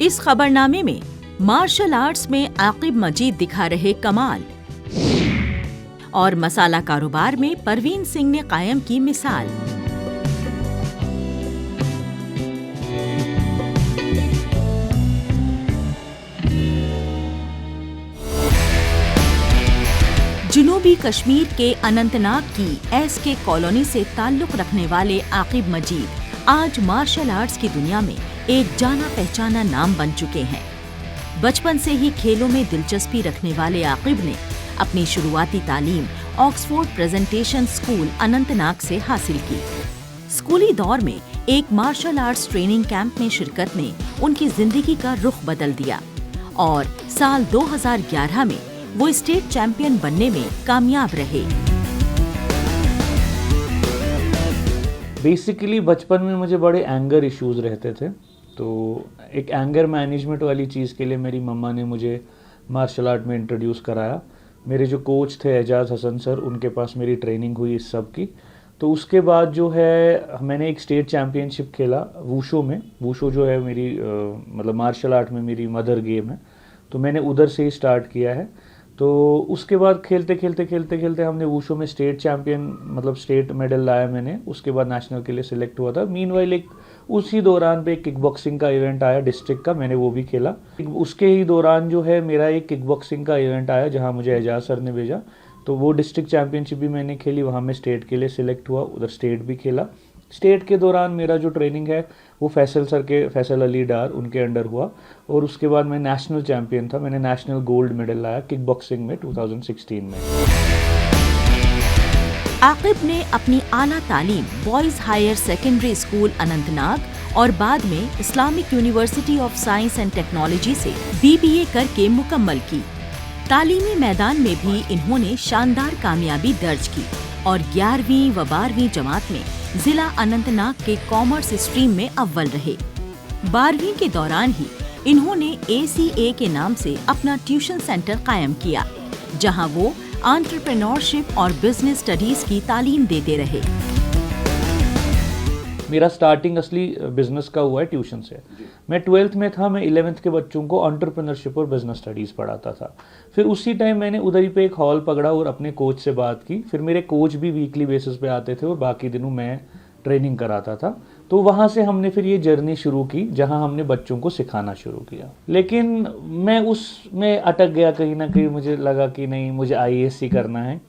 इस खबरनामे में martial arts में आकिब मजीद दिखा रहे कमाल और मसाला कारोबार में परवीन सिंह ने कायम की मिसाल। जनूबी कश्मीर के अनंतनाग की एसके कॉलोनी से ताल्लुक रखने वाले आकिब मजीद आज मार्शल आर्ट्स की दुनिया में एक जाना पहचाना नाम बन चुके हैं। बचपन से ही खेलों में दिलचस्पी रखने वाले आकिब ने अपनी शुरुआती तालीम ऑक्सफोर्ड प्रेजेंटेशन स्कूल अनंतनाग से हासिल की। स्कूली दौर में एक मार्शल आर्ट्स ट्रेनिंग कैंप में शिरकत ने उनकी जिंदगी का रुख बदल दिया और साल 2011 में वो स्टेट चैंपियन बनने में कामयाब रहे। बेसिकली बचपन में मुझे बड़े एंगर इश्यूज रहते थे, तो एक एंगर मैनेजमेंट वाली चीज़ के लिए मेरी मम्मा ने मुझे मार्शल आर्ट में इंट्रोड्यूस कराया। मेरे जो कोच थे एजाज हसन सर, उनके पास मेरी ट्रेनिंग हुई इस सब की। तो उसके बाद जो है मैंने एक स्टेट चैम्पियनशिप खेला वूशो में। वूशो जो है मेरी मतलब मार्शल आर्ट में मेरी मदर गेम है, तो मैंने उधर से ही स्टार्ट किया है। तो उसके बाद खेलते हमने वूशो में स्टेट चैंपियन मतलब स्टेट मेडल लाया मैंने। उसके बाद नेशनल के लिए सिलेक्ट हुआ था। मीनवाइल एक उसी दौरान पे एक किक बॉक्सिंग का इवेंट आया डिस्ट्रिक्ट का, मैंने वो भी खेला। उसके ही दौरान जो है मेरा एक किक बॉक्सिंग का इवेंट आया जहाँ मुझे एजाज सर ने भेजा, तो वो डिस्ट्रिक्ट चैंपियनशिप भी मैंने खेली। वहाँ मैं स्टेट के लिए सिलेक्ट हुआ, उधर स्टेट भी खेला। स्टेट के दौरान मेरा जो ट्रेनिंग है वो फैसल अली डार उनके अंडर हुआ और उसके बाद मैं नेशनल चैंपियन था। मैंने नेशनल गोल्ड मेडल लाया किक बॉक्सिंग में 2016 में। आकिब ने अपनी आला तालीम boys higher secondary school Anantnag और बाद में Islamic University of Science and Technology से BBA करके मुकम्मल की। तालीमी मैदान में भी इन्होंने शानदार कामयाबी दर्ज की और 11वीं व 12वीं जमात में जिला अनंतनाग के कॉमर्स स्ट्रीम में अव्वल रहे। 12वीं के दौरान ही इन्होंने ACA के नाम से अपना ट्यूशन सेंटर कायम किया, जहां वो एंटरप्रेन्योरशिप और बिजनेस स्टडीज की तालीम देते रहे। मेरा स्टार्टिंग असली बिजनेस का हुआ है ट्यूशन से। मैं 12th में था, मैं 11th के बच्चों को एंटरप्रेन्योरशिप और बिजनेस स्टडीज़ पढ़ाता था। फिर उसी टाइम मैंने उधर ही पे एक हॉल पकड़ा और अपने कोच से बात की। फिर मेरे कोच भी वीकली बेसिस पे आते थे और बाकी दिनों मैं ट्रेनिंग कराता था। तो वहाँ से हमने फिर ये जर्नी शुरू की जहाँ हमने बच्चों को सिखाना शुरू किया। लेकिन मैं उसमें अटक गया कहीं ना कहीं। मुझे लगा कि नहीं, मुझे IAS ही करना है।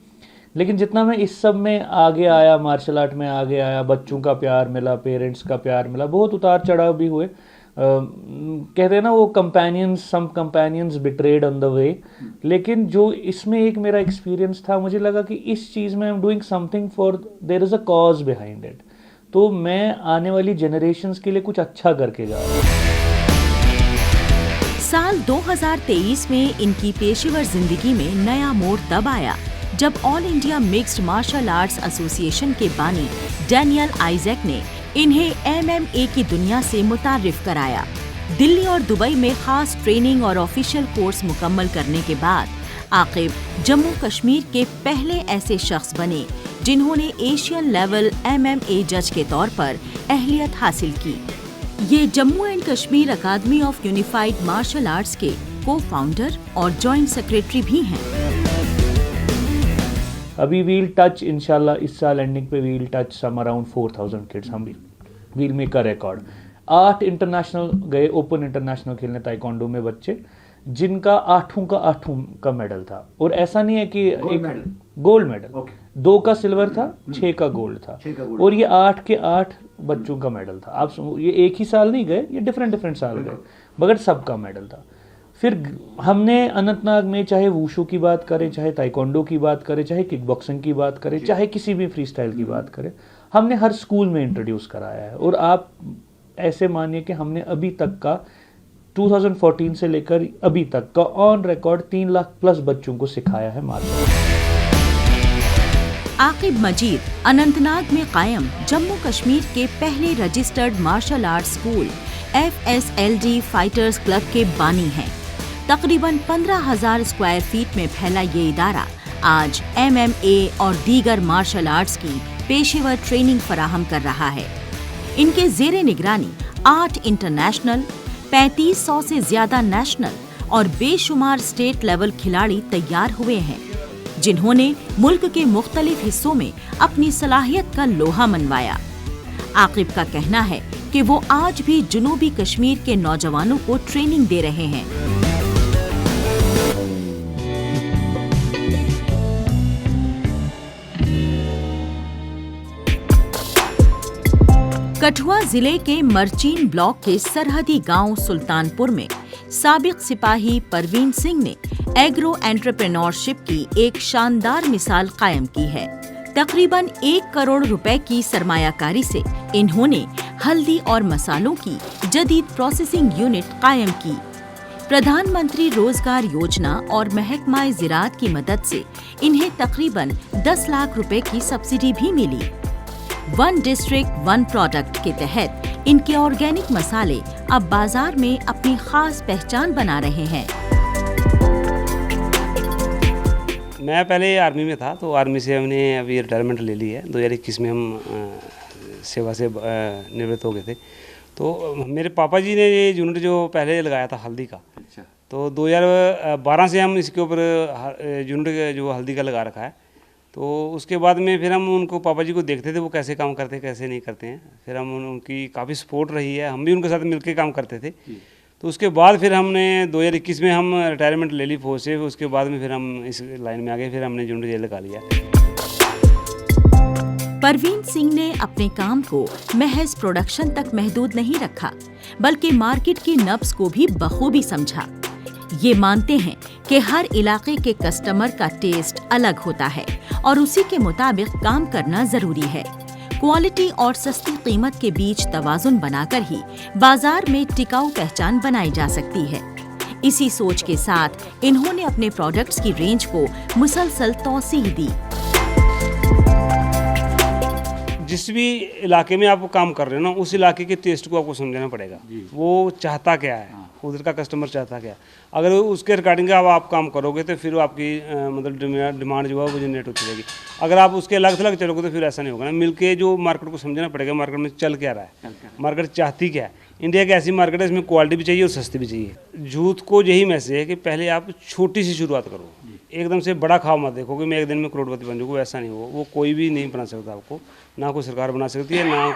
लेकिन जितना मैं इस सब में आगे आया, मार्शल आर्ट में आगे आया, बच्चों का प्यार मिला, पेरेंट्स का प्यार मिला, बहुत उतार चढ़ाव भी हुए। कहते हैं ना वो some companions betrayed on the way. लेकिन जो इसमें एक मेरा एक्सपीरियंस था, मुझे लगा कि इस चीज़ में I am doing something for their is a cause behind it. तो मैं आने वाली जनरेशन्स के लिए कुछ अच्छा करके जा रहा हूँ। साल 2023 में इनकी पेशेवर जिंदगी में नया मोड़ तब आया जब All India Mixed Martial Arts Association के बानी डैनियल आइजैक ने इन्हें MMA की दुनिया से मुतारिफ कराया। दिल्ली और दुबई में खास ट्रेनिंग और ऑफिशियल कोर्स मुकम्मल करने के बाद आकिब जम्मू कश्मीर के पहले ऐसे शख्स बने जिन्होंने एशियन लेवल MMA जज के तौर पर अहलियत हासिल की। ये जम्मू एंड कश्मीर अकादमी ऑफ यूनिफाइड मार्शल आर्ट्स के को-फाउंडर और जॉइंट सेक्रेटरी भी हैं। अभी वील टच इंशाल्लाह इस साल एंडिंग पे we'll touch some around 4000 kids. हम we'll make a record. 8 international गए, ओपन इंटरनेशनल खेलने ताइक्वांडो में बच्चे, जिनका 8 का मेडल था। और ऐसा नहीं है कि एक गोल्ड मेडल, 2 का सिल्वर था, 6 का गोल्ड था। और ये 8 के 8 बच्चों का मेडल था। आप ये एक ही साल नहीं गए, ये डिफरेंट साल गए, मगर सबका मेडल था। फिर हमने अनंतनाग में चाहे वूशू की बात करें, चाहे ताइक्वांडो की बात करें, चाहे किक बॉक्सिंग की बात करें, चाहे किसी भी फ्री स्टाइल की बात करें, हमने हर स्कूल में इंट्रोड्यूस कराया है। और आप ऐसे मानिए कि हमने अभी तक का 2014 से लेकर अभी तक का ऑन रिकॉर्ड 3 लाख प्लस बच्चों को सिखाया है मार्शल आर्ट। आकिब मजीद अनंतनाग में कायम जम्मू कश्मीर के पहले registered martial art school FSLD fighters club के बानी हैं। तकरीबन 15,000 स्क्वायर फीट में फैला ये इदारा आज MMA और दीगर मार्शल आर्ट्स की पेशेवर ट्रेनिंग फराहम कर रहा है। इनके ज़ेरे निगरानी 8 इंटरनेशनल, 3500 से ज्यादा नेशनल और बेशुमार स्टेट लेवल खिलाड़ी तैयार हुए हैं, जिन्होंने मुल्क के मुख्तलिफ हिस्सों में अपनी सलाहियत का लोहा मनवाया। आकिब का कहना है कि वो आज भी जुनूबी कश्मीर के नौजवानों को ट्रेनिंग दे रहे हैं। कठुआ जिले के मरचीन ब्लॉक के सरहदी गांव सुल्तानपुर में साबिक सिपाही परवीन सिंह ने एग्रो एंटरप्रेन्योरशिप की एक शानदार मिसाल कायम की है। तकरीबन 1 करोड़ रुपए की सरमायाकारी से इन्होंने हल्दी और मसालों की जदीद प्रोसेसिंग यूनिट कायम की। प्रधानमंत्री रोजगार योजना और महकमा ज़राअत की मदद से इन्हें तकरीबन 10 लाख रुपए की सब्सिडी भी मिली। 1 डिस्ट्रिक्ट 1 प्रोडक्ट के तहत इनके ऑर्गेनिक मसाले अब बाजार में अपनी खास पहचान बना रहे हैं। मैं पहले आर्मी में था, तो आर्मी से हमने अभी रिटायरमेंट ले ली है। 2021 में हम सेवा से निवृत्त हो गए थे। तो मेरे पापा जी ने ये यूनिट जो पहले लगाया था हल्दी का, अच्छा, तो 2012 से हम इसके ऊपर यूनिट जो हल्दी का लगा रखा है। तो उसके बाद में फिर हम उनको, पापा जी को देखते थे वो कैसे काम करते हैं कैसे नहीं करते हैं। फिर हम उनकी काफ़ी सपोर्ट रही है, हम भी उनके साथ मिलकर काम करते थे। तो उसके बाद फिर हमने 2021 में हम रिटायरमेंट ले ली फौज से। उसके बाद में फिर हम इस लाइन में आ गए, फिर हमने यूनिट ये लगा लिया। परवीन सिंह ने अपने काम को महज प्रोडक्शन तक महदूद नहीं रखा, बल्कि मार्केट की नब्ज को भी बखूबी समझा। ये मानते हैं कि हर इलाके के कस्टमर का टेस्ट अलग होता है और उसी के मुताबिक काम करना जरूरी है। क्वालिटी और सस्ती कीमत के बीच तवाजुन बनाकर ही बाजार में टिकाऊ पहचान बनाई जा सकती है। इसी सोच के साथ इन्होंने अपने प्रोडक्ट्स की रेंज को मुसलसल तौसीह दी। जिस भी इलाके में आप काम कर रहे हो ना, उस इलाके के टेस्ट को आपको समझना पड़ेगा। वो चाहता क्या है, उधर का कस्टमर चाहता क्या है। अगर उसके रिगार्डिंग आप काम करोगे तो फिर आपकी मतलब डिमांड जो है वो जनरेट होती रहेगी। अगर आप उसके अलग थलग चलोगे तो फिर ऐसा नहीं होगा ना। मिलके जो मार्केट को समझना पड़ेगा, मार्केट में चल क्या रहा है, मार्केट चाहती क्या है। इंडिया की ऐसी मार्केट है, इसमें क्वालिटी भी चाहिए और सस्ती भी चाहिए। यूथ को यही मैसेज है कि पहले आप छोटी सी शुरुआत करो, एकदम से बड़ा खाओ मत देखो कि मैं एक दिन में करोड़पति बन जाऊँगा। ऐसा नहीं हो, वो कोई भी नहीं बना सकता आपको, ना कोई सरकार बना सकती है, ना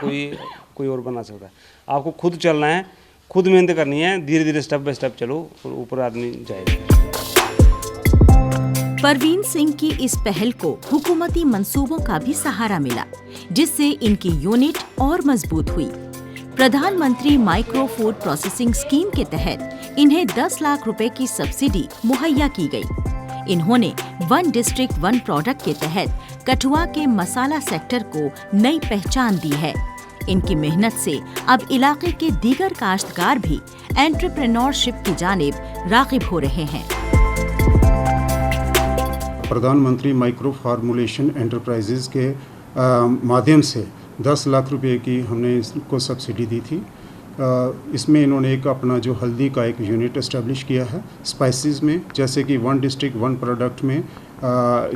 कोई और बना सकता है। आपको खुद चलना है, खुद मेहनत करनी है, धीरे धीरे स्टेप बाय स्टेप चलो और ऊपर आदमी जाएगा। परवीन सिंह की इस पहल को हुकूमती मंसूबों का भी सहारा मिला, जिससे इनकी यूनिट और मजबूत हुई। प्रधानमंत्री माइक्रो फूड प्रोसेसिंग स्कीम के तहत इन्हें 10 लाख रुपए की सब्सिडी मुहैया की गई। इन्होंने 1 डिस्ट्रिक्ट 1 प्रोडक्ट के तहत कठुआ के मसाला सेक्टर को नई पहचान दी है। इनकी मेहनत से अब इलाके के दीगर काश्तकार भी एंटरप्रेन्योरशिप की जानिब राग़िब हो रहे हैं। प्रधानमंत्री माइक्रो फार्मूलेशन एंटरप्राइजेज के माध्यम से 10 लाख रुपए की हमने इसको सब्सिडी दी थी। इसमें इन्होंने एक अपना जो हल्दी का एक यूनिट इस्टेब्लिश किया है स्पाइसेस में, जैसे कि 1 डिस्ट्रिक्ट 1 प्रोडक्ट में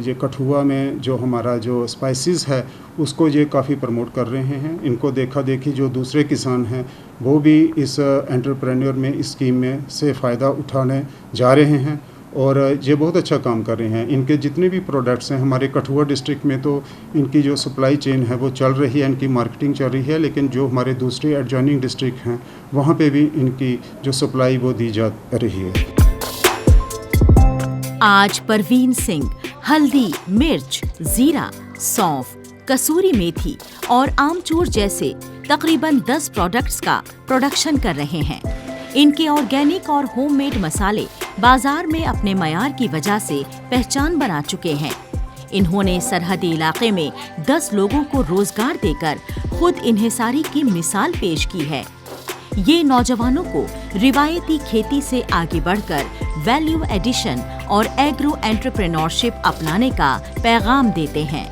ये कठुआ में जो हमारा जो स्पाइसेस है उसको ये काफ़ी प्रमोट कर रहे हैं। इनको देखा देखी जो दूसरे किसान हैं वो भी इस एंटरप्रेन्योर में इस स्कीम में से फ़ायदा उठाने जा रहे हैं और ये बहुत अच्छा काम कर रहे हैं। इनके जितने भी प्रोडक्ट्स हैं हमारे कठुआ डिस्ट्रिक्ट में, तो इनकी जो सप्लाई चेन है वो चल रही है, इनकी मार्केटिंग चल रही है, लेकिन जो हमारे दूसरे एडजॉइनिंग डिस्ट्रिक्ट हैं वहाँ पे भी इनकी जो सप्लाई वो दी जा रही है। आज परवीन सिंह हल्दी, मिर्च, जीरा, सौंफ, कसूरी मेथी और आमचूर जैसे तकरीबन 10 प्रोडक्ट्स का प्रोडक्शन कर रहे हैं। इनके ऑर्गेनिक और होममेड मसाले बाजार में अपने मयार की वजह से पहचान बना चुके हैं। इन्होंने सरहदी इलाके में 10 लोगों को रोजगार देकर खुद इन्हिसारी की मिसाल पेश की है। ये नौजवानों को रिवायती खेती से आगे बढ़कर वैल्यू एडिशन और एग्रो एंटरप्रेन्योरशिप अपनाने का पैगाम देते हैं।